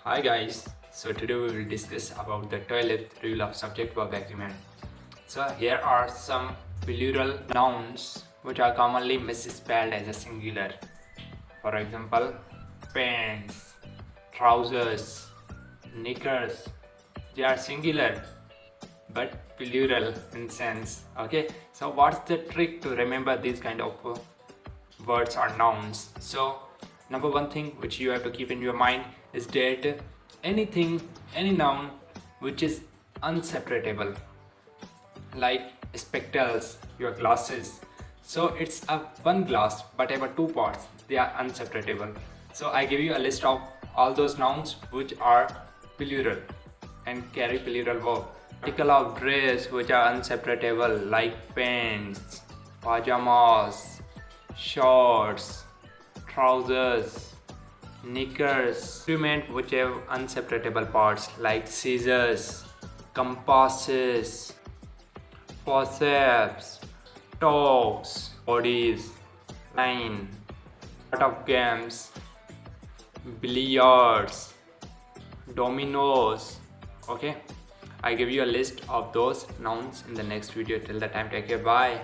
Hi guys, so today we will discuss about the toilet rule of subject-verb agreement. So here are some plural nouns which are commonly misspelled as a singular. For example, pants, trousers, knickers. They are singular but plural in sense. Okay, so what's the trick to remember these kind of words or nouns? So number one thing which you have to keep in your mind is that any noun which is unseparable, like spectacles, your glasses. So it's a one glass but have two parts, they are unseparable. So I give you a list of all those nouns which are plural and carry plural verb. Article of dress which are unseparable, like pants, pajamas, shorts, trousers, knickers. Instrument which have unseparable parts, like scissors, compasses, forceps, talks, bodies, line, part of games, billiards, dominoes. Okay, I give you a list of those nouns in the next video. Till the time, take care, bye.